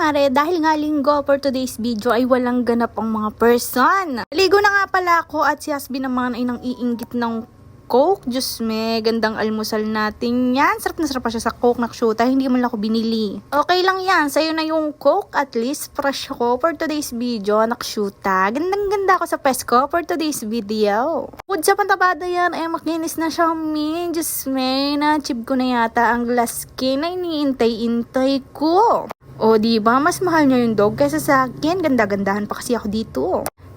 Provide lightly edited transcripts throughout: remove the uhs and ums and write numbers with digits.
mare, dahil nga linggo for today's video ay walang ganap ang mga person. Ligo na nga pala ako at si Hasbi naman ay nang iinggit ng Coke. Diyos me, gandang almusal natin yan. Sarap na sarap pa siya sa Coke na kshuta, hindi man lang ako binili. Okay lang yan, sa'yo na yung Coke, at least fresh ako for today's video na kshuta. Gandang ganda ako sa pesko for today's video. Bukod sa pantabada yan, ay makinis na siya min. Diyos me, na-achieve ko na yata ang glass skin na iniintay-intay ko. O diba, mas mahal niya yung dog kaysa sa akin. Ganda-gandahan pa kasi ako dito.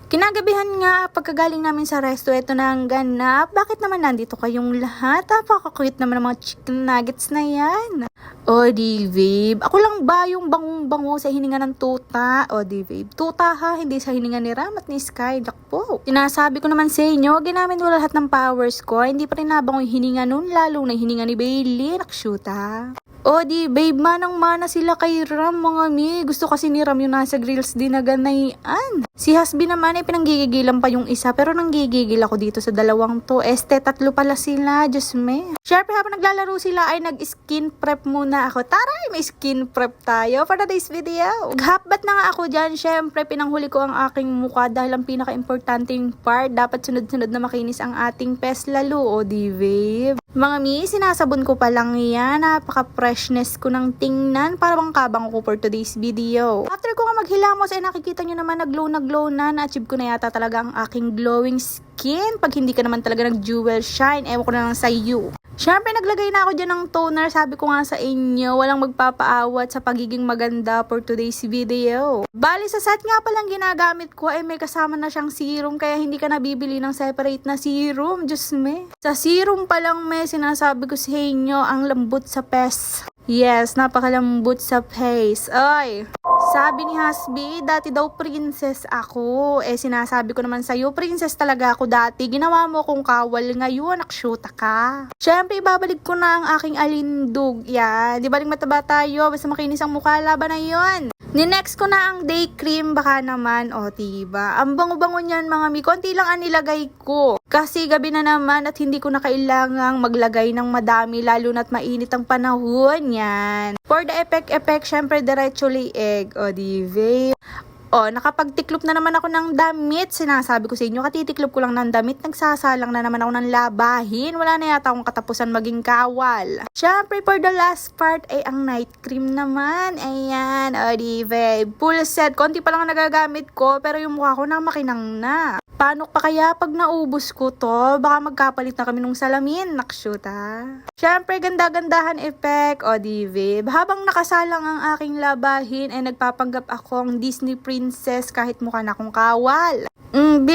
Kinagabihan nga, pagkagaling namin sa resto, eto na ang ganap. Bakit naman nandito kayong lahat? Napaka-cute naman ng mga chicken nuggets na yan. O di babe, ako lang ba yung bangong-bango sa hininga ng tuta? O di babe, tuta ha, hindi sa hininga ni Ram at ni Sky. Dakpo. Sinasabi ko naman sa inyo, ginamit ko lahat ng powers ko. Hindi pa rin nabango yung hininga nun, lalo na hininga ni Bailey. Nakshuta. O di babe, manang-mana sila kay Ram mga mi. Gusto kasi ni Ram yung nasa grills din na ganayan. Si Hasbi naman ay pinanggigigilan pa yung isa, pero nanggigigil ako dito sa dalawang to. Tatlo pala sila, Diyos me. Syempre habang naglalaro sila ay nag-skin prep muna ako. Taray, may skin prep tayo for today's video. Nag-hapbat na nga ako dyan. Syempre pinanghuli ko ang aking mukha dahil ang pinaka-importante yung part. Dapat sunod-sunod na makinis ang ating pes lalo. O di babe. Mga mi, sinasabon ko pa lang yan. Napaka-freshness ko ng tingnan. Para bang kabang ko for today's video. After ko nga maghilamos ay nakikita nyo naman nag-glow na. Na-achieve ko na yata talaga ang aking glowing skin. Pag hindi ka naman talaga nag-jewel shine, ewan ko na lang sa iyo. Syempre, naglagay na ako dyan ng toner. Sabi ko nga sa inyo, walang magpapaawat sa pagiging maganda for today's video. Bali, sa set nga palang ginagamit ko ay may kasama na siyang serum. Kaya hindi ka nabibili ng separate na serum. Diyos me. Sa serum pa lang sinasabi ko sa inyo, ang lambot sa pes. Yes, napakalambot sa face. Ay, sabi ni Hasbi, dati daw princess ako. Sinasabi ko naman sa'yo, princess talaga ako dati. Ginawa mo akong kawal, ngayon nakshuta ka. Syempre, ibabalik ko na ang aking alindog. Yan, di baling mataba tayo, basta makinis ang mukha, laban na yun. Ni-next ko na ang day cream, baka naman, o diba? Ang bango-bango niyan mga mi, konti lang ang nilagay ko. Kasi gabi na naman at hindi ko na kailangang maglagay ng madami, lalo na't mainit ang panahon yan. For the effect, syempre diretso lieg, o diba? O, nakapagtiklop na naman ako ng damit. Sinasabi ko sa inyo, katitiklop ko lang ng damit. Nagsasalang na naman ako ng labahin. Wala na yata akong katapusan maging kawal. Syempre, for the last part ay ang night cream naman. Ayan, o diba? Full set. Konti pa lang ang nagagamit ko, pero yung mukha ko na makinang na. Paano pa kaya pag naubos ko to? Baka magkapalit na kami nung salamin. Nakshuta. Syempre, ganda-gandahan effect. O diba? Habang nakasalang ang aking labahin, ay nagpapanggap akong Disney princess kahit mukha na akong kawal.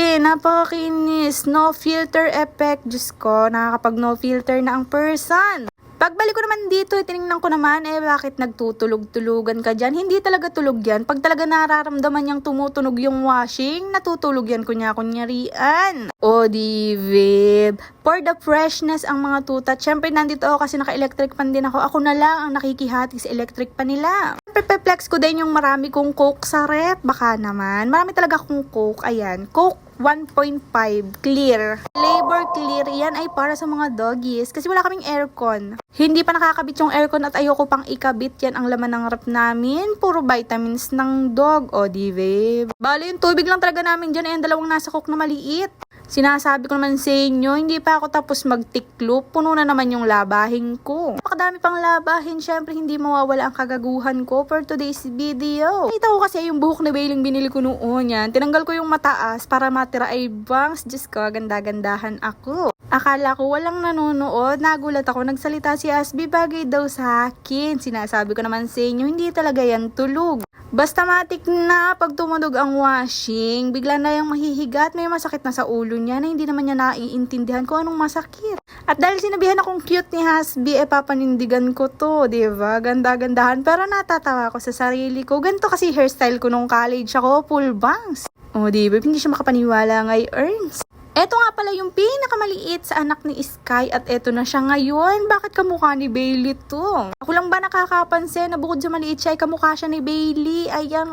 Napakakinis. No filter effect. Diyos ko, nakakapag no filter na ang person. Pagbalik ko naman dito, tinignan ko naman, bakit nagtutulog-tulugan ka dyan? Hindi talaga tulog yan. Pag talaga nararamdaman niyang tumutunog yung washing, natutulog yan kunyarian. O di babe. For the freshness ang mga tuta. Siyempre nandito ako kasi naka-electric pan din ako. Ako na lang ang nakikihati sa electric pan nila. Siyempre flex ko din yung marami kong Coke sa rep. Baka naman. Marami talaga akong Coke. Ayan. Coke 1.5 clear. Flavor clear, yan ay para sa mga doggies kasi wala kaming aircon. Hindi pa nakakabit yung aircon at ayoko pang ikabit, yan ang laman ng rep namin. Puro vitamins ng dog. O di babe. Bali yung tubig lang talaga namin dyan ay ang dalawang nasa Coke na maliit. Sinasabi ko naman sa inyo, hindi pa ako tapos magtiklop. Puno na naman yung labahin ko. Napakadami pang labahin, syempre hindi mawawala ang kagaguhan ko for today's video. Kita ko kasi yung buhok na Bailing binili ko noon yan. Tinanggal ko yung mataas para matira ay bangs. Diyos ko, ganda-gandahan ako. Akala ko walang nanonood. Nagulat ako, nagsalita si Hasbi, bagay daw sa akin. Sinasabi ko naman sa inyo, hindi talaga yan tulog. Basta matik na pag tumunog ang washing, bigla na yung mahihigat, may masakit na sa ulo niya na hindi naman niya naiintindihan kung anong masakit. At dahil sinabihan akong cute ni Hasbi, papanindigan ko to, diba? Ganda-gandahan, pero natatawa ko sa sarili ko. Ganito kasi hairstyle ko nung college ako, full bangs. O diba, hindi siya makapaniwala ngayon. Eto nga pala yung pinakamaliit sa anak ni Sky at eto na siya ngayon. Bakit kamukha ni Bailey to? Ako lang ba nakakapansin na bukod sa maliit siya ay kamukha siya ni Bailey? Ayan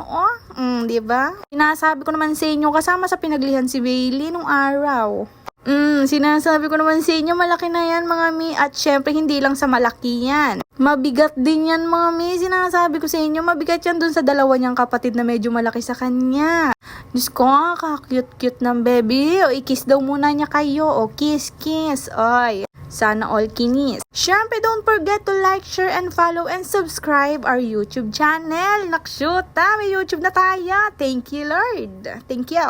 diba? Sinasabi ko naman sa inyo kasama sa pinaglihan si Bailey nung araw. Sinasabi ko naman sa inyo malaki na yan mga mi at syempre hindi lang sa malaki yan. Mabigat din yan mga mi. Sinasabi ko sa inyo, mabigat yan dun sa dalawa niyang kapatid na medyo malaki sa kanya. Diyos ko, kaka-cute-cute ng baby. O, i-kiss daw muna niya kayo. O, kiss. Oy, sana all kinis. Syempre, don't forget to like, share, and follow, and subscribe our YouTube channel. Nakshuta, may YouTube na tayo. Thank you, Lord. Thank you.